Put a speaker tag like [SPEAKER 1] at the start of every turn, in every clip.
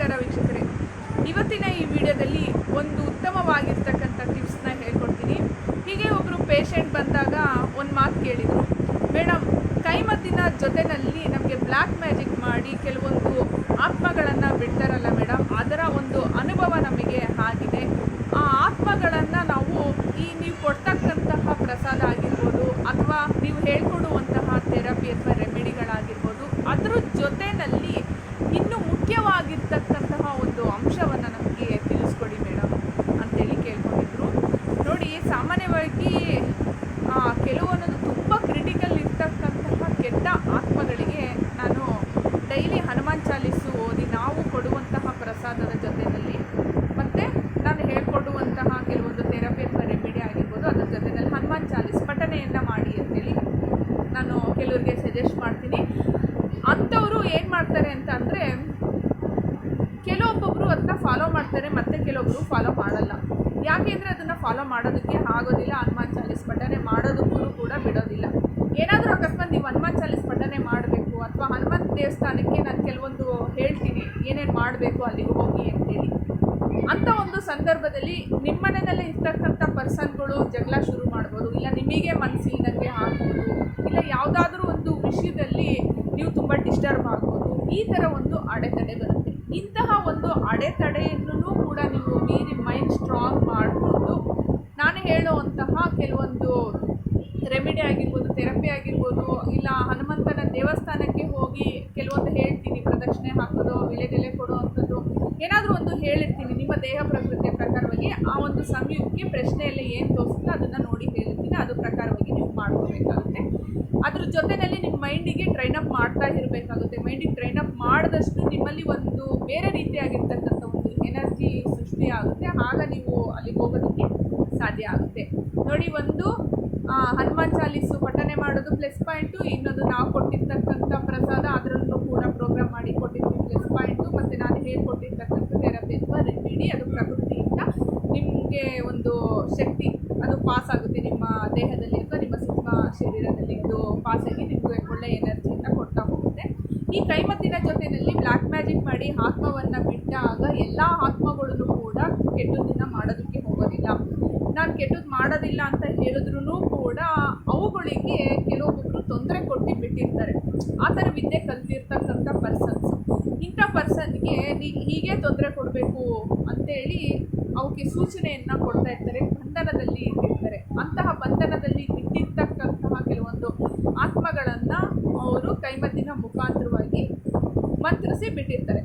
[SPEAKER 1] ನಮಸ್ಕಾರ ವೀಕ್ಷಕರೇ, ಇವತ್ತಿನ ಈ ವಿಡಿಯೋದಲ್ಲಿ ಒಂದು ಉತ್ತಮವಾಗಿರ್ತಕ್ಕಂಥ ಟಿಪ್ಸ್ನ ಹೇಳ್ಕೊಡ್ತೀನಿ. ಹೀಗೆ ಒಬ್ಬರು ಪೇಷಂಟ್ ಬಂದಾಗ ಒಂದು ಮಾತು ಕೇಳಿದರು, ಮೇಡಮ್ ಕೈಮದ್ದಿನ ಜೊತೆಯಲ್ಲಿ ನಮಗೆ ಬ್ಲ್ಯಾಕ್ ಮ್ಯಾಜಿಕ್ ಮಾಡಿ ಕೆಲವೊಂದು ಆತ್ಮಗಳನ್ನು ಬಿಡ್ತಾರಲ್ಲ ಮೇಡಮ್, ಅದರ ಒಂದು ಅನುಭವ ನಮಗೆ ಆಗಿದೆ. ಆ ಆತ್ಮಗಳನ್ನು ನಾವು ನೀವು ಕೊಡ್ತಕ್ಕಂತಹ ಪ್ರಸಾದ ಆಗಿರ್ಬೋದು ಅಥವಾ ನೀವು ಹೇಳ್ಕೊಡುವಂತಹ ಥೆರಪಿ ಅಥವಾ ರೆಮಿಡಿಗಳಾಗಿರ್ಬೋದು, ಅದ್ರ ಜೊತೆಯಲ್ಲಿ ಇನ್ನು ಮುಖ್ಯವಾಗಿರ್ತಕ್ಕಂತಹ ಒಂದು ಅಂಶವನ್ನು ನಮಗೆ ತಿಳಿಸ್ಕೊಡಿ ಮೇಡಮ್ ಅಂತೇಳಿ ಕೇಳ್ಕೊಂಡಿದ್ರು. ನೋಡಿ, ಸಾಮಾನ್ಯವಾಗಿ ಕೆಲವೊಂದು ತುಂಬ ಕ್ರಿಟಿಕಲ್ ಇರ್ತಕ್ಕಂತಹ ಕೆಟ್ಟ ಆತ್ಮಗಳಿಗೆ ನಾನು ಡೈಲಿ ಹನುಮಾನ್ ಚಾಲೀಸು ಓದಿ ನಾವು ಕೊಡುವಂತಹ ಪ್ರಸಾದದ ಜೊತೆಯಲ್ಲಿ ಮತ್ತು ನಾನು ಹೇಳ್ಕೊಡುವಂತಹ ಕೆಲವೊಂದು ಥೆರಪಿ ಅಥವಾ ರೆಮಿಡಿ ಆಗಿರ್ಬೋದು ಅದರ ಜೊತೆಯಲ್ಲಿ ಹನುಮಾನ್ ಚಾಲೀಸ್ ಪಠಣೆಯನ್ನು ಮಾಡಿ ಅಂತೇಳಿ ನಾನು ಕೆಲವರಿಗೆ ಸಜೆಸ್ಟ್ ಮಾಡ್ತೀನಿ. ಅಂಥವರು ಏನು ಮಾಡ್ತಾರೆ ಅಂತ ಅಂದರೆ, ಕೆಲವೊಬ್ಬೊಬ್ಬರು ಅದನ್ನ ಫಾಲೋ ಮಾಡ್ತಾರೆ ಮತ್ತು ಕೆಲವೊಬ್ಬರು ಫಾಲೋ ಮಾಡಲ್ಲ. ಯಾಕೆಂದರೆ ಅದನ್ನು ಫಾಲೋ ಮಾಡೋದಕ್ಕೆ ಆಗೋದಿಲ್ಲ, ಹನುಮಾನ್ ಚಾಲೀಸ್ ಪಠಣೆ ಮಾಡೋದಕ್ಕೂ ಕೂಡ ಬಿಡೋದಿಲ್ಲ. ಏನಾದರೂ ಅಕಸ್ಮಾತ್ ನೀವು ಹನುಮಾನ್ ಚಾಲೀಸ್ ಪಠಣೆ ಮಾಡಬೇಕು ಅಥವಾ ಹನುಮಂತ ದೇವಸ್ಥಾನಕ್ಕೆ ನಾನು ಕೆಲವೊಂದು ಹೇಳ್ತೀನಿ ಏನೇನು ಮಾಡಬೇಕು ಅಲ್ಲಿಗೆ ಹೋಗಿ ಅಂತೇಳಿ, ಅಂಥ ಒಂದು ಸಂದರ್ಭದಲ್ಲಿ ನಿಮ್ಮ ಮನೆಯಲ್ಲೇ ಇರ್ತಕ್ಕಂಥ ಪರ್ಸನ್ಗಳು ಜಗಳ ಶುರು ಮಾಡ್ಬೋದು, ಇಲ್ಲ ನಿಮಗೆ ಮನಸ್ಸಿಲ್ದಂಗೆ ಆಗ್ಬೋದು, ಇಲ್ಲ ಯಾವುದಾದ್ರೂ ಒಂದು ವಿಷಯದಲ್ಲಿ ನೀವು ತುಂಬ ಡಿಸ್ಟರ್ಬ್ ಆಗ್ಬೋದು. ಈ ಥರ ಒಂದು ಅಡೆತಡೆ ಬರುತ್ತೆ. ಇಂತಹ ಒಂದು ಅಡೆತಡೆಯನ್ನು ಕೂಡ ನೀವು ಮೀರಿ ಮೈಂಡ್ ಸ್ಟ್ರಾಂಗ್ ಮಾಡಿಕೊಂಡು ನಾನು ಹೇಳುವಂತಹ ಕೆಲವೊಂದು ರೆಮಿಡಿ ಆಗಿರ್ಬೋದು, ಥೆರಪಿ ಆಗಿರ್ಬೋದು, ಇಲ್ಲ ಹನುಮಂತನ ದೇವಸ್ಥಾನಕ್ಕೆ ಹೋಗಿ ಕೆಲವೊಂದು ಹೇಳ್ತೀನಿ, ಪ್ರದಕ್ಷಿಣೆ ಹಾಕೋದು, ವಿಳೆದೆಲೆ ಕೊಡೋ ಅಂಥದ್ದು ಏನಾದರೂ ಒಂದು ಹೇಳಿರ್ತೀನಿ. ನಿಮ್ಮ ದೇಹ ಪ್ರಕೃತಿಯ ಪ್ರಕಾರವಾಗಿ ಆ ಒಂದು ಸಮಯಕ್ಕೆ ಪ್ರಶ್ನೆಯಲ್ಲಿ ಏನು ತೋರಿಸುತ್ತೋ ಅದನ್ನು ನೋಡಿ ಹೇಳಿರ್ತೀನಿ, ಅದು ಪ್ರಕಾರವಾಗಿ ನೀವು ಮಾಡ್ಕೋಬೇಕಾಗುತ್ತೆ. ಅದ್ರ ಜೊತೆಯಲ್ಲಿ ನಿಮ್ಮ ಮೈಂಡಿಗೆ ಟ್ರೈನಪ್ ಮಾಡ್ತಾ ಇರಬೇಕಾಗುತ್ತೆ. ಮೈಂಡಿಗೆ ಟ್ರೈನಪ್ ಮಾಡಿದಷ್ಟು ನಿಮ್ಮಲ್ಲಿ ಒಂದು ಬೇರೆ ರೀತಿಯಾಗಿರ್ತಕ್ಕಂಥ ಒಂದು ಎನರ್ಜಿ ಸೃಷ್ಟಿಯಾಗುತ್ತೆ. ಆಗ ನೀವು ಅಲ್ಲಿಗೆ ಹೋಗೋದಕ್ಕೆ ಸಾಧ್ಯ ಆಗುತ್ತೆ. ನೋಡಿ, ಒಂದು ಹನುಮಾನ್ ಚಾಲೀಸು ಪಠನೆ ಮಾಡೋದು ಪ್ಲಸ್ ಪಾಯಿಂಟು, ಇನ್ನೊಂದು ನಾವು ಕೊಟ್ಟಿರ್ತಕ್ಕಂಥ ಪ್ರಸಾದ ಅದರಲ್ಲೂ ಕೂಡ ಪ್ರೋಗ್ರಾಮ್ ಮಾಡಿ ಕೊಟ್ಟಿರ್ತೀವಿ ಪ್ಲಸ್ ಪಾಯಿಂಟು, ಮತ್ತು ನಾನು ಹೇಳ್ಕೊಟ್ಟಿರ್ತಕ್ಕಂಥ ಥೆರಪಿ ಅಥವಾ ರೆಮಿಡಿ ಅದು ಪ್ರಕೃತಿಯಿಂದ ನಿಮಗೆ ಒಂದು ಶಕ್ತಿ ಅದು ಪಾಸ್ ಆಗುತ್ತೆ ನಿಮ್ಮ ದೇಹದಲ್ಲಿ ಅಥವಾ ನಿಮ್ಮ ಸೂಕ್ಷ್ಮ ಶರೀರದಲ್ಲಿ. ಇದು ಪಾಸಾಗಿ ನಿಮಗೆ ಒಳ್ಳೆಯ ಎನರ್ಜಿಯಿಂದ ಕೊಡ್ತಾ ಹೋಗುತ್ತೆ. ಈ ಕೈಮದ್ದಿನ ಜೊತೆಯಲ್ಲಿ ಬ್ಲ್ಯಾಕ್ ಮ್ಯಾಜಿಕ್ ಮಾಡಿ ಆತ್ಮವನ್ನು ಬಿಟ್ಟಾಗ ಎಲ್ಲ ಆತ್ಮಗಳನ್ನು ಕೂಡ ಕೆಟ್ಟದ್ದನ್ನು ಮಾಡೋದಕ್ಕೆ ಹೋಗೋದಿಲ್ಲ. ನಾನು ಕೆಟ್ಟದ್ದು ಮಾಡೋದಿಲ್ಲ ಅಂತ ಹೇಳಿದ್ರೂ ಕೂಡ ಅವುಗಳಿಗೆ ಕೆಲವೊಬ್ಬರು ತೊಂದರೆ ಕೊಟ್ಟು ಬಿಟ್ಟಿರ್ತಾರೆ. ಆ ಥರ ವಿದ್ಯೆ ಕಲ್ತಿರ್ತಕ್ಕಂಥ ಪರ್ಸನ್ಸ್, ಇಂಥ ಪರ್ಸನ್ಗೆ ಹೀಗೆ ತೊಂದರೆ ಕೊಡಬೇಕು ಅಂತೇಳಿ ಅವಕ್ಕೆ ಸೂಚನೆಯನ್ನು ಕೊಡ್ತಾ ಇರ್ತಾರೆ, ಬಂಧನದಲ್ಲಿ ಇಟ್ಟಿರ್ತಾರೆ. ಅಂತಹ ಬಂಧನದಲ್ಲಿ ಇಟ್ಟಿರ್ತಕ್ಕಂತಹ ಕೆಲವೊಂದು ಆತ್ಮಗಳನ್ನು ಅವರು ಕೈಮದ್ದಿನ ಮುಖಾಂತರವಾಗಿ ಮಂತ್ರಿಸಿ ಬಿಟ್ಟಿರ್ತಾರೆ.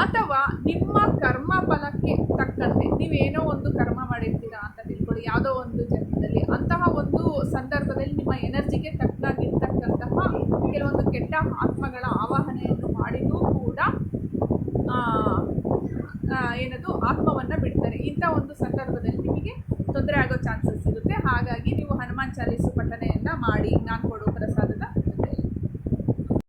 [SPEAKER 1] ಅಥವಾ ನಿಮ್ಮ ಕರ್ಮ ಫಲಕ್ಕೆ ತಕ್ಕಂತೆ ನೀವೇನೋ ಒಂದು ಕರ್ಮ ಮಾಡಿರ್ತೀರಾ ಅಂತ ತಿಳ್ಕೊಳ್ಳಿ, ಯಾವುದೋ ಒಂದು ಜನ್ಮದಲ್ಲಿ. ಅಂತಹ ಒಂದು ಸಂದರ್ಭದಲ್ಲಿ ನಿಮ್ಮ ಎನರ್ಜಿಗೆ ತಕ್ಕನಾಗಿರ್ತಕ್ಕಂತಹ ಕೆಲವೊಂದು ಕೆಟ್ಟ ಆತ್ಮಗಳ ಆವಾಹನೆಯನ್ನು ಮಾಡಿಯೂ ಕೂಡ ಏನದು ಆತ್ಮವನ್ನು ಬಿಡ್ತಾರೆ. ಇಂಥ ಒಂದು ಸಂದರ್ಭದಲ್ಲಿ ನಿಮಗೆ ತೊಂದರೆ ಆಗೋ ಚಾನ್ಸಸ್ ಇರುತ್ತೆ. ಹಾಗಾಗಿ ನೀವು ಹನುಮಾನ್ ಚಾಲೀಸು ಪಠಣೆಯನ್ನು ಮಾಡಿ ನಾನು ಕೊಡೋ ಪ್ರಸಾದ